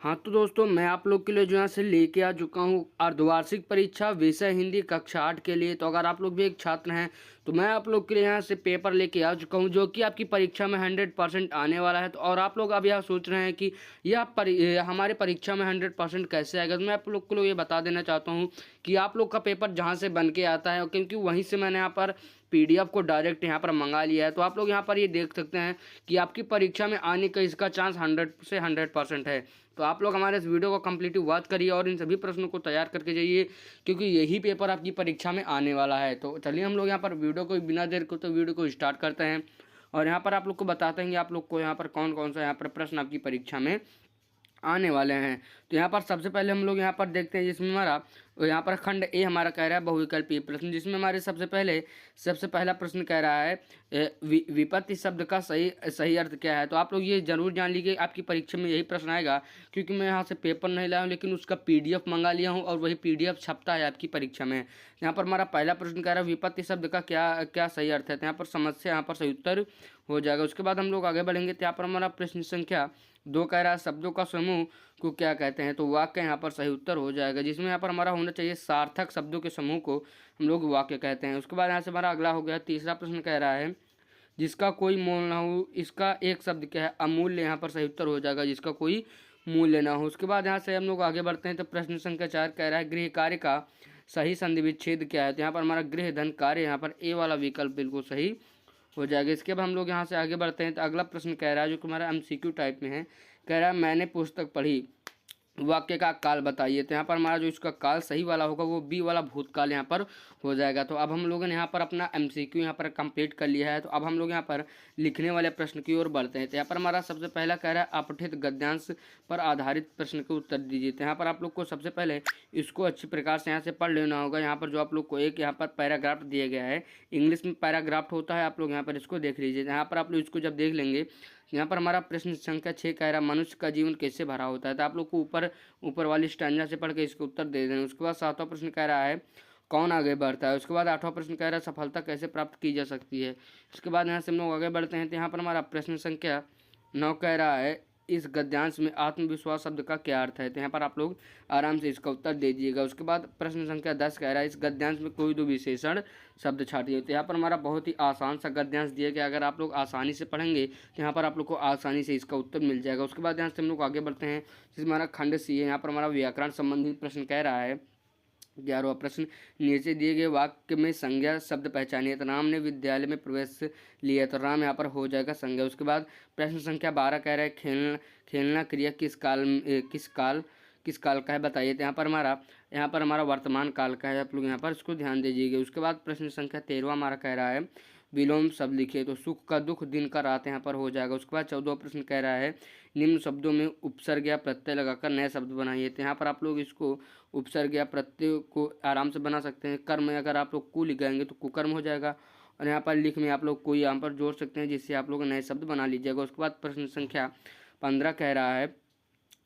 हाँ तो दोस्तों, मैं आप लोग के लिए जो यहाँ से लेके आ चुका हूँ अर्धवार्षिक परीक्षा विषय हिंदी कक्षा 8 के लिए। तो अगर आप लोग भी एक छात्र हैं तो मैं आप लोग के लिए यहाँ से पेपर लेके आ चुका हूँ जो कि आपकी परीक्षा में 100% आने वाला है। तो और आप लोग अब यह सोच रहे हैं कि हमारे परीक्षा में 100% कैसे आएगा, तो मैं आप लोग को ये बता देना चाहता हूँ कि आप लोग का पेपर जहाँ से बन के आता है, क्योंकि वहीं से मैंने यहाँ पर पीडीएफ को डायरेक्ट यहाँ पर मंगा लिया है। तो आप लोग यहाँ पर ये देख सकते हैं कि आपकी परीक्षा में आने का इसका चांस 100 से 100% है। तो आप लोग हमारे इस वीडियो को कंप्लीटली वॉच करिए और इन सभी प्रश्नों को तैयार करके जाइए, क्योंकि यही पेपर आपकी परीक्षा में आने वाला है। तो चलिए हम लोग यहाँ पर वीडियो को बिना देर को तो वीडियो को स्टार्ट करते हैं और यहाँ पर आप लोग को बताते हैं कि आप लोग को यहाँ पर कौन कौन सा यहाँ पर प्रश्न आपकी परीक्षा में आने वाले हैं। तो यहाँ पर सबसे पहले हम लोग यहाँ पर देखते हैं, जिसमें हमारा यहाँ पर खंड ए हमारा कह रहा है बहुविकल्पीय प्रश्न, जिसमें हमारे सबसे पहला प्रश्न कह रहा है विपत्ति शब्द का सही अर्थ क्या है। तो आप लोग ये जरूर जान लीजिए आपकी परीक्षा में यही प्रश्न आएगा, क्योंकि मैं यहाँ से पेपर नहीं लाया हूँ लेकिन उसका पीडीएफ मंगा लिया हूँ और वही पीडीएफ छपता है आपकी परीक्षा में। यहाँ पर हमारा पहला प्रश्न कह रहा है विपत्ति शब्द का क्या क्या सही अर्थ है। तो यहाँ पर समस्या यहाँ पर सही उत्तर हो जाएगा। उसके बाद हम लोग आगे बढ़ेंगे। तो यहाँ पर हमारा प्रश्न संख्या 2 कह रहा है शब्दों का समूह को क्या कहते हैं। तो वाक्य यहाँ पर सही उत्तर हो जाएगा, जिसमें यहाँ पर हमारा होना चाहिए सार्थक शब्दों के समूह को हम लोग वाक्य कहते हैं। उसके बाद यहाँ से हमारा अगला हो गया तीसरा प्रश्न कह रहा है जिसका कोई मोल ना हो, इसका एक शब्द क्या है। अमूल्य यहाँ पर सही उत्तर हो जाएगा, जिसका कोई मूल्य ना हो। उसके बाद यहाँ से हम लोग आगे बढ़ते हैं। तो प्रश्न संख्या 4 कह रहा है गृह कार्य का सही संधि विच्छेद क्या है। तो यहाँ पर हमारा गृह धन कार्य, यहाँ पर ए वाला विकल्प बिल्कुल सही हो जाएगा। इसके बाद हम लोग यहाँ से आगे बढ़ते हैं। तो अगला प्रश्न कह रहा है जो कि हमारा एमसीक्यू टाइप में है, कह रहा है मैंने पुस्तक पढ़ी, वाक्य का काल बताइए। तो यहाँ पर हमारा जो इसका काल सही वाला होगा वो बी वाला भूतकाल यहाँ पर हो जाएगा। तो अब हम लोगों ने यहाँ पर अपना एमसीक्यू यहाँ पर कंप्लीट कर लिया है। तो अब हम लोग यहाँ पर लिखने वाले प्रश्न की ओर बढ़ते हैं। तो यहाँ पर हमारा सबसे पहला कह रहा है अपठित गद्यांश पर आधारित प्रश्न के उत्तर दीजिए। तो यहाँ पर आप लोग को सबसे पहले इसको अच्छी प्रकार से यहाँ से पढ़ लेना होगा। यहाँ पर जो आप लोग को एक यहाँ पर पैराग्राफ दिया गया है, इंग्लिश में पैराग्राफ होता है, आप लोग यहाँ पर इसको देख लीजिए। यहाँ पर आप लोग इसको जब देख लेंगे, यहाँ पर हमारा प्रश्न संख्या 6 कह रहा है मनुष्य का जीवन कैसे भरा होता है। तो आप लोग को ऊपर वाली स्टैंजा से पढ़ के इसके उत्तर दे देना। उसके बाद 7वां प्रश्न कह रहा है कौन आगे बढ़ता है। उसके बाद 8वां प्रश्न कह रहा है सफलता कैसे प्राप्त की जा सकती है। उसके बाद यहाँ से हम लोग आगे बढ़ते हैं। तो यहाँ पर हमारा प्रश्न संख्या 9 कह रहा है इस गद्यांश में आत्मविश्वास शब्द का क्या अर्थ है। तो यहाँ पर आप लोग आराम से इसका उत्तर दे दीजिएगा। उसके बाद प्रश्न संख्या 10 कह रहा है इस गद्यांश में कोई दो विशेषण शब्द छाटिए। तो यहाँ पर हमारा बहुत ही आसान सा गद्यांश दिया गया, अगर आप लोग आसानी से पढ़ेंगे तो यहाँ पर आप लोग को आसानी से इसका उत्तर मिल जाएगा। उसके बाद यहाँ से हम लोग आगे बढ़ते हैं, जिसमें हमारा खंड सी है। यहाँ पर हमारा व्याकरण संबंधित प्रश्न कह रहा है 11वां प्रश्न नीचे दिए गए वाक्य में संज्ञा शब्द पहचानिए। तो राम ने विद्यालय में प्रवेश लिया, तो राम यहाँ पर हो जाएगा संज्ञा। उसके बाद प्रश्न संख्या 12 कह रहा है खेलना क्रिया किस काल का है बताइए। तो यहाँ पर हमारा वर्तमान काल का है, आप लोग यहाँ पर इसको ध्यान दीजिएगा। उसके बाद प्रश्न संख्या 13वां हमारा कह रहा है विलोम शब्द लिखिए। तो सुख का दुख दिन का रात यहाँ पर हो जाएगा। उसके बाद 14वां प्रश्न कह रहा है निम्न शब्दों में उपसर्ग या प्रत्यय लगाकर नए शब्द बनाइए। तो यहाँ पर आप लोग इसको उपसर्ग या प्रत्यय को आराम से बना सकते हैं। कर्म में अगर आप लोग कु लिखाएंगे तो कुकर्म हो जाएगा, और यहाँ पर लिख में आप लोग कोई यहाँ पर जोड़ सकते हैं, जिससे आप लोग नए शब्द बना लीजिएगा। उसके बाद प्रश्न संख्या 15 कह रहा है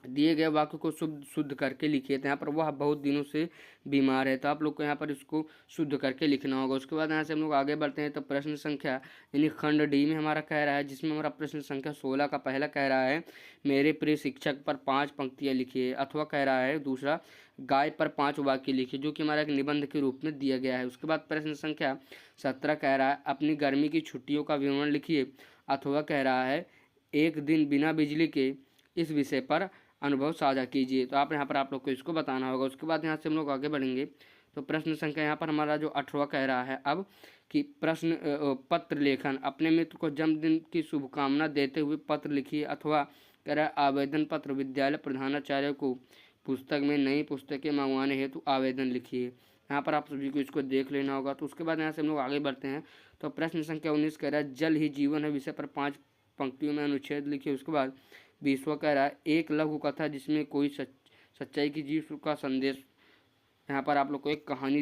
दिए गए वाक्य को शुद्ध करके लिखिए। तो यहाँ पर वह बहुत दिनों से बीमार है, तो आप लोग को यहाँ पर इसको शुद्ध करके लिखना होगा। उसके बाद यहाँ से हम लोग आगे बढ़ते हैं। तो प्रश्न संख्या यानी खंड डी में हमारा कह रहा है, जिसमें हमारा प्रश्न संख्या 16 का पहला कह रहा है मेरे प्रिय शिक्षक पर 5 पंक्तियाँ लिखिए, अथवा कह रहा है दूसरा गाय पर 5 वाक्य लिखिए, जो कि हमारा एक निबंध के रूप में दिया गया है। उसके बाद प्रश्न संख्या 17 कह रहा है अपनी गर्मी की छुट्टियों का विवरण लिखिए, अथवा कह रहा है एक दिन बिना बिजली के इस विषय पर अनुभव साझा कीजिए। तो यहाँ पर आप लोग को इसको बताना होगा। उसके बाद यहाँ से हम लोग आगे बढ़ेंगे। तो प्रश्न संख्या यहाँ पर हमारा जो 18वां कह रहा है अब कि प्रश्न पत्र लेखन अपने मित्र को जन्मदिन की शुभकामना देते हुए पत्र लिखिए, अथवा कह रहा है आवेदन पत्र विद्यालय प्रधानाचार्य को पुस्तक में नई पुस्तकें मंगवाने हेतु आवेदन लिखिए। यहाँ पर आप सभी को इसको देख लेना होगा। तो उसके बाद यहाँ से हम लोग आगे बढ़ते हैं। तो प्रश्न संख्या 19 कह रहा है जल ही जीवन है विषय पर 5 पंक्तियों में अनुच्छेद लिखिए। उसके बाद 20वां कह रहा है एक लघु कथा जिसमें कोई सच्चाई की जीत का संदेश। यहाँ पर आप लोग को एक कहानी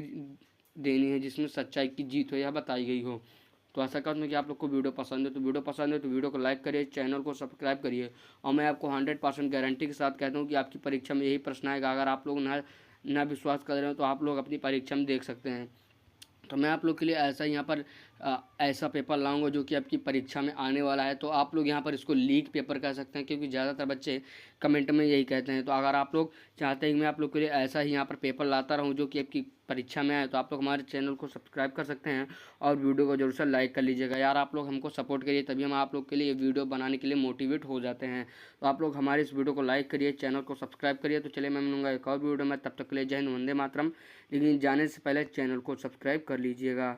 देनी है जिसमें सच्चाई की जीत हो, यह बताई गई हो। तो आशा करता हूँ कि आप लोग को वीडियो पसंद है। तो वीडियो को लाइक करिए, चैनल को सब्सक्राइब करिए, और मैं आपको 100% गारंटी के साथ कहता हूँ कि आपकी परीक्षा में यही प्रश्न आएगा। अगर आप लोग ना विश्वास कर रहे हो तो आप लोग अपनी परीक्षा में देख सकते हैं। तो मैं आप लोग के लिए ऐसा यहाँ पर ऐसा पेपर लाऊंगा जो कि आपकी परीक्षा में आने वाला है। तो आप लोग यहाँ पर इसको लीक पेपर कह सकते हैं, क्योंकि ज़्यादातर बच्चे कमेंट में यही कहते हैं। तो अगर आप लोग चाहते हैं कि मैं आप लोग के लिए ऐसा ही यहाँ पर पेपर लाता रहूँ जो कि आपकी परीक्षा में आए, तो आप लोग हमारे चैनल को सब्सक्राइब कर सकते हैं और वीडियो को जरूर से लाइक कर लीजिएगा। यार आप लोग हमको सपोर्ट करिए, तभी हम आप लोग के लिए वीडियो बनाने के लिए मोटिवेट हो जाते हैं। तो आप लोग हमारे इस वीडियो को लाइक करिए, चैनल को सब्सक्राइब करिए। तो चलिए मैं मिलूंगा एक और वीडियो में, तब तक के लिए जय हिंद, वंदे मातरम। लेकिन जाने से पहले चैनल को सब्सक्राइब कर लीजिएगा।